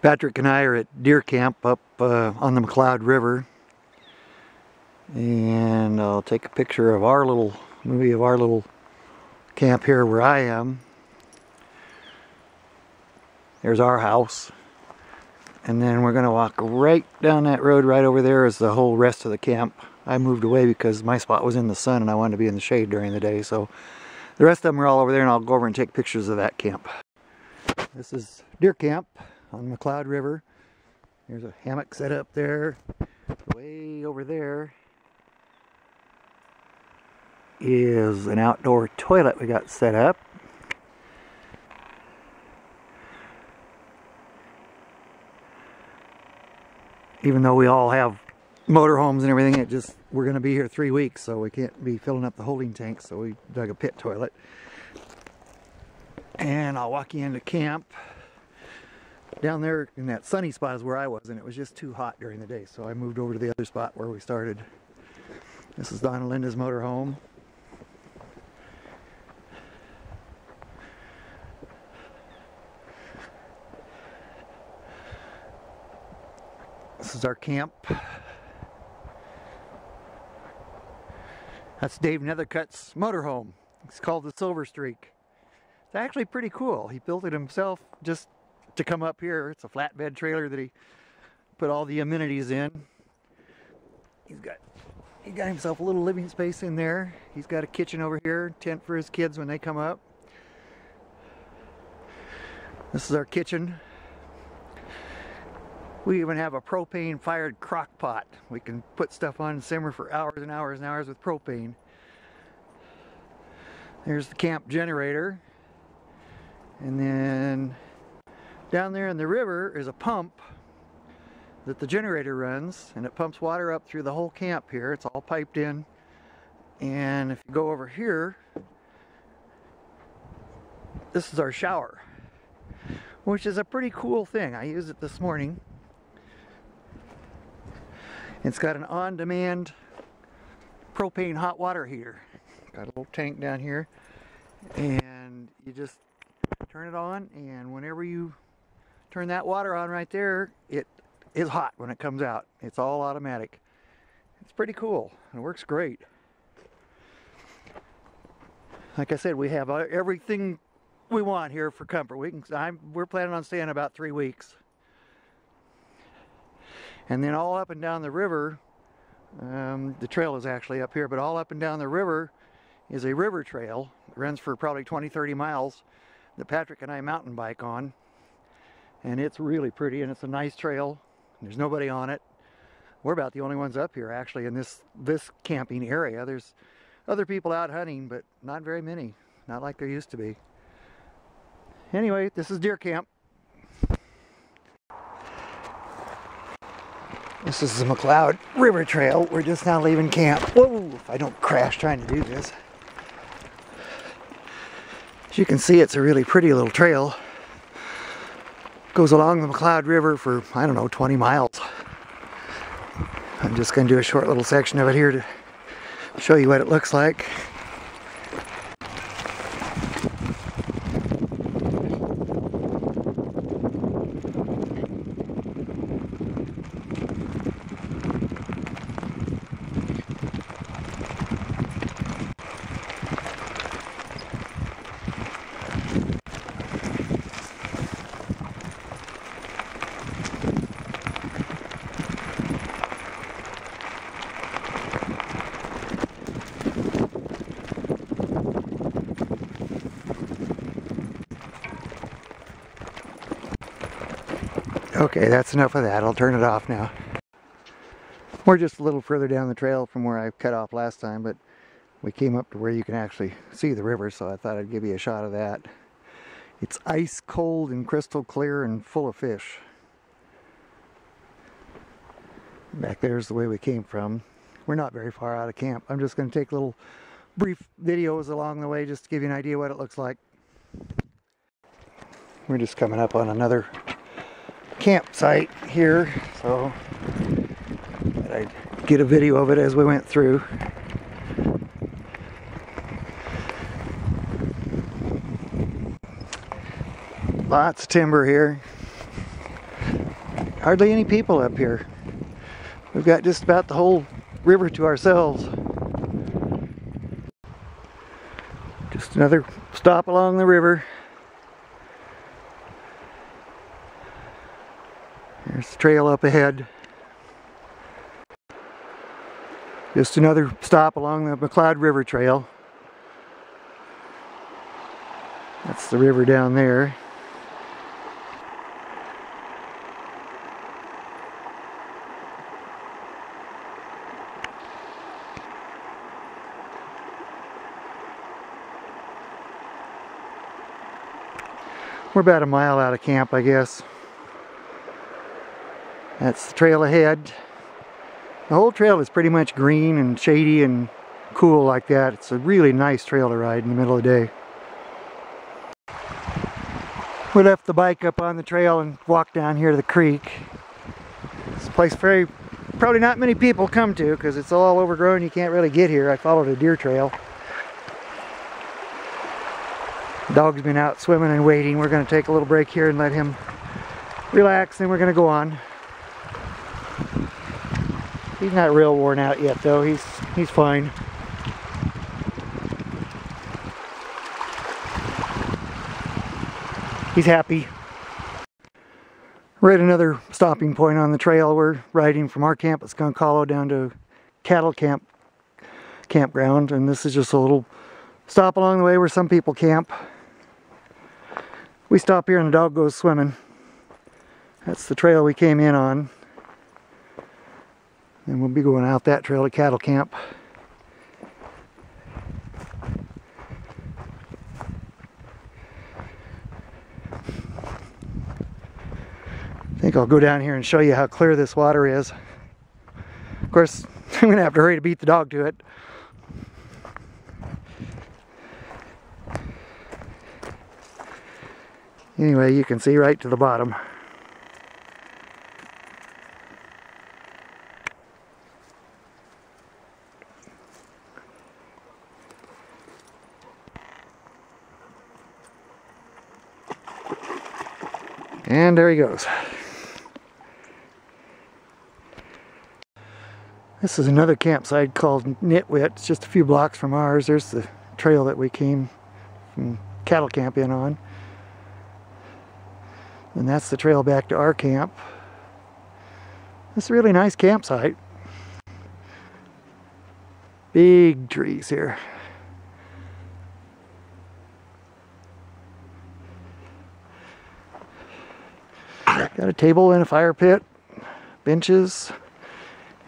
Patrick and I are at deer camp up on the McLeod River, and I'll take a picture of our little camp here where I am. There's our house, and then we're gonna walk right down that road. Right over there is the whole rest of the camp. I moved away because my spot was in the sun and I wanted to be in the shade during the day, so the rest of them are all over there, and I'll go over and take pictures of that camp. This is deer camp on McLeod River. There's a hammock set up there. Way over there is an outdoor toilet we got set up. Even though we all have motorhomes and everything, we're going to be here 3 weeks, so we can't be filling up the holding tanks, so we dug a pit toilet. And I'll walk you into camp. Down there in that sunny spot is where I was, and it was just too hot during the day, so I moved over to the other spot where we started. This is Don and Linda's motorhome. This is our camp. That's Dave Nethercutt's motorhome. It's called the Silver Streak. It's actually pretty cool. He built it himself just to come up here. It's a flatbed trailer that he put all the amenities in. He got himself a little living space in there. He's got a kitchen over here, tent for his kids when they come up. This is our kitchen. We even have a propane fired crock pot. We can put stuff on and simmer for hours and hours and hours with propane. There's the camp generator. And then down there in the river is a pump that the generator runs, and it pumps water up through the whole camp here. It's all piped in. And if you go over here, this is our shower, which is a pretty cool thing. I used it this morning. It's got an on-demand propane hot water heater. Got a little tank down here, and you just turn it on, and whenever you turn that water on right there, it is hot when it comes out. It's all automatic. It's pretty cool. It works great. Like I said, we have everything we want here for comfort. We're planning on staying about 3 weeks. And then all up and down the river, the trail is actually up here, but all up and down the river is a river trail. It runs for probably 20-30 miles that Patrick and I mountain bike on. And it's really pretty, and it's a nice trail. There's nobody on it. We're about the only ones up here actually in this camping area. There's other people out hunting, but not very many. Not like there used to be. Anyway, this is deer camp. This is the McLeod River Trail. We're just now leaving camp. Whoa, if I don't crash trying to do this. As you can see, it's a really pretty little trail. Goes along the McLeod River for, I don't know, 20 miles. I'm just going to do a short little section of it here to show you what it looks like. Okay, that's enough of that. I'll turn it off now. We're just a little further down the trail from where I cut off last time, but we came up to where you can actually see the river, so I thought I'd give you a shot of that. It's ice cold and crystal clear and full of fish. Back there's the way we came from. We're not very far out of camp. I'm just going to take little brief videos along the way just to give you an idea what it looks like. We're just coming up on another campsite here, so I'd get a video of it as we went through. Lots of timber here. hardly any people up here. We've got just about the whole river to ourselves. Just another stop along the river. There's the trail up ahead. Just another stop along the McLeod River Trail. That's the river down there. We're about a mile out of camp, I guess. That's the trail ahead. The whole trail is pretty much green and shady and cool like that. It's a really nice trail to ride in the middle of the day. We left the bike up on the trail and walked down here to the creek. It's a place probably not many people come to because it's all overgrown. You can't really get here. I followed a deer trail. The dog's been out swimming and waiting. We're going to take a little break here and let him relax, then we're going to go on. He's not real worn out yet though. He's fine. He's happy. We're at another stopping point on the trail. We're riding from our camp at Skunk Hollow down to Cattle Campground, and this is just a little stop along the way where some people camp. We stop here and the dog goes swimming. That's the trail we came in on. And we'll be going out that trail to Cattle Camp. I think I'll go down here and show you how clear this water is. Of course, I'm going to have to hurry to beat the dog to it. Anyway, you can see right to the bottom. And there he goes. This is another campsite called Nitwit. It's just a few blocks from ours. There's the trail that we came from Cattle Camp in on. And that's the trail back to our camp. It's a really nice campsite. Big trees here. Got a table and a fire pit, benches,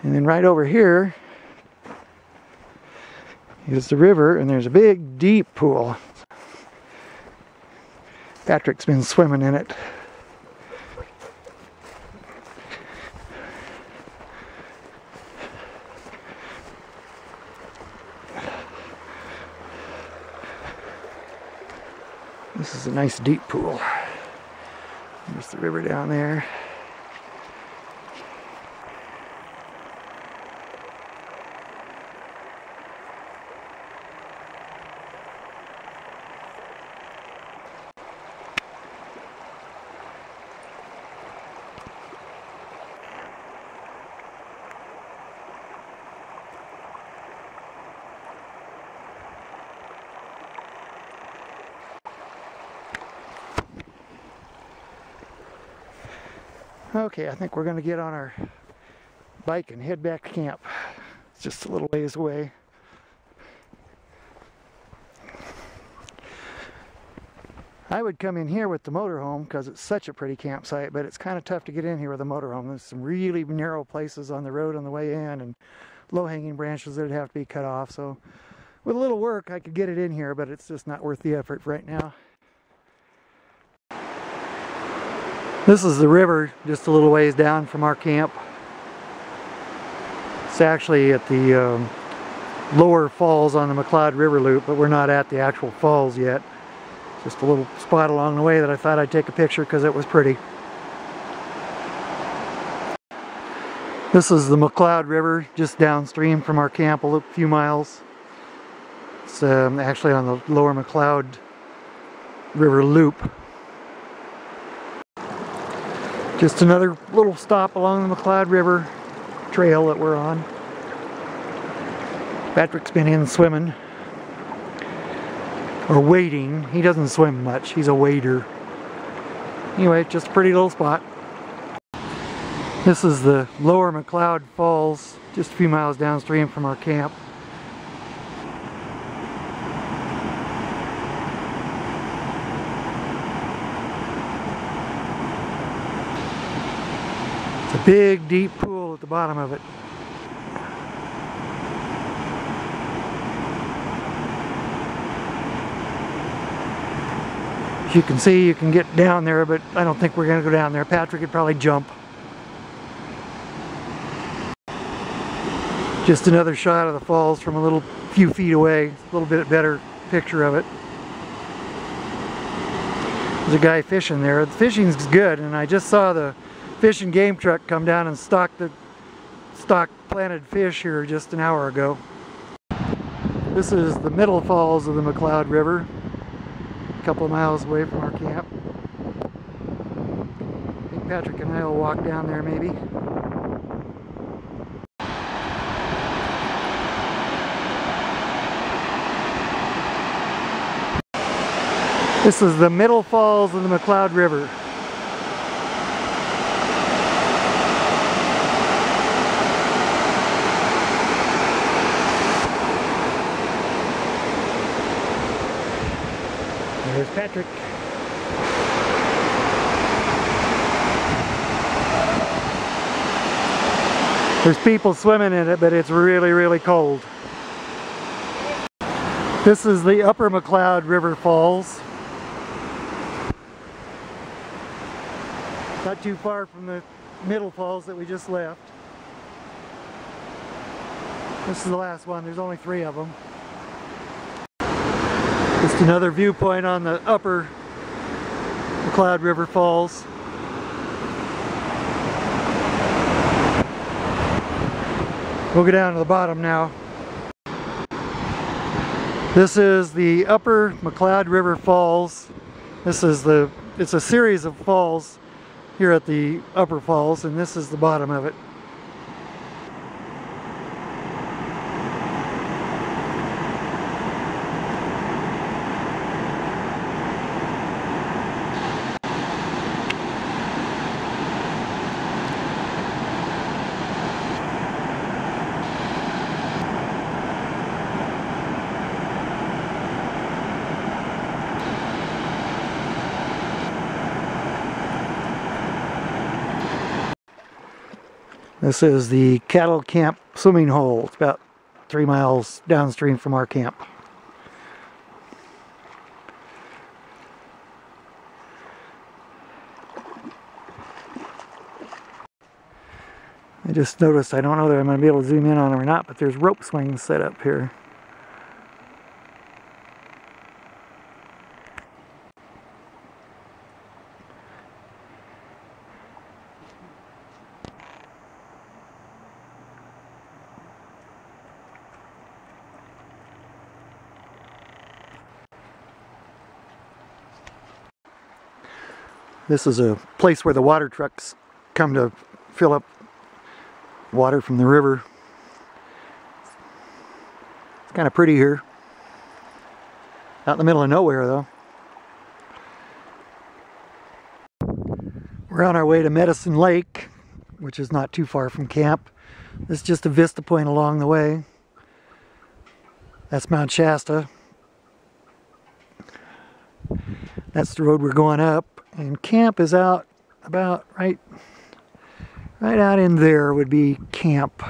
and then right over here is the river, and there's a big deep pool. Patrick's been swimming in it. This is a nice deep pool. There's the river down there. Okay, I think we're going to get on our bike and head back to camp. It's just a little ways away. I would come in here with the motorhome because it's such a pretty campsite, but it's kind of tough to get in here with a motorhome. There's some really narrow places on the road on the way in and low-hanging branches that would have to be cut off. So with a little work I could get it in here, but it's just not worth the effort right now. This is the river just a little ways down from our camp. It's actually at the lower falls on the McLeod River Loop, but we're not at the actual falls yet. Just a little spot along the way that I thought I'd take a picture because it was pretty. This is the McLeod River just downstream from our camp a few miles. It's actually on the lower McLeod River Loop. Just another little stop along the McCloud River trail that we're on. Patrick's been in swimming, or wading. He doesn't swim much, he's a wader. Anyway, just a pretty little spot. This is the Lower McCloud Falls, just a few miles downstream from our camp. It's a big, deep pool at the bottom of it. As you can see, you can get down there, but I don't think we're going to go down there. Patrick could probably jump. Just another shot of the falls from a few feet away. A little bit better picture of it. There's a guy fishing there. The fishing's good, and I just saw the Fish and Game truck come down and stock planted fish here just an hour ago. This is the middle falls of the McCloud River, a couple of miles away from our camp. I think Patrick and I will walk down there maybe. This is the middle falls of the McCloud River. There's Patrick. There's people swimming in it, but it's really, really cold. This is the Upper McCloud River Falls. Not too far from the middle falls that we just left. This is the last one. There's only 3 of them. Just another viewpoint on the Upper McCloud River Falls. We'll go down to the bottom now. This is the Upper McCloud River Falls. It's a series of falls here at the Upper Falls, and this is the bottom of it. This is the Cattle Camp swimming hole. It's about 3 miles downstream from our camp. I just noticed, I don't know that I'm going to be able to zoom in on them or not, but there's rope swings set up here. This is a place where the water trucks come to fill up water from the river. It's kind of pretty here. Out in the middle of nowhere though. We're on our way to Medicine Lake, which is not too far from camp. This is just a vista point along the way. That's Mount Shasta. That's the road we're going up. And camp is out about right out in there would be camp.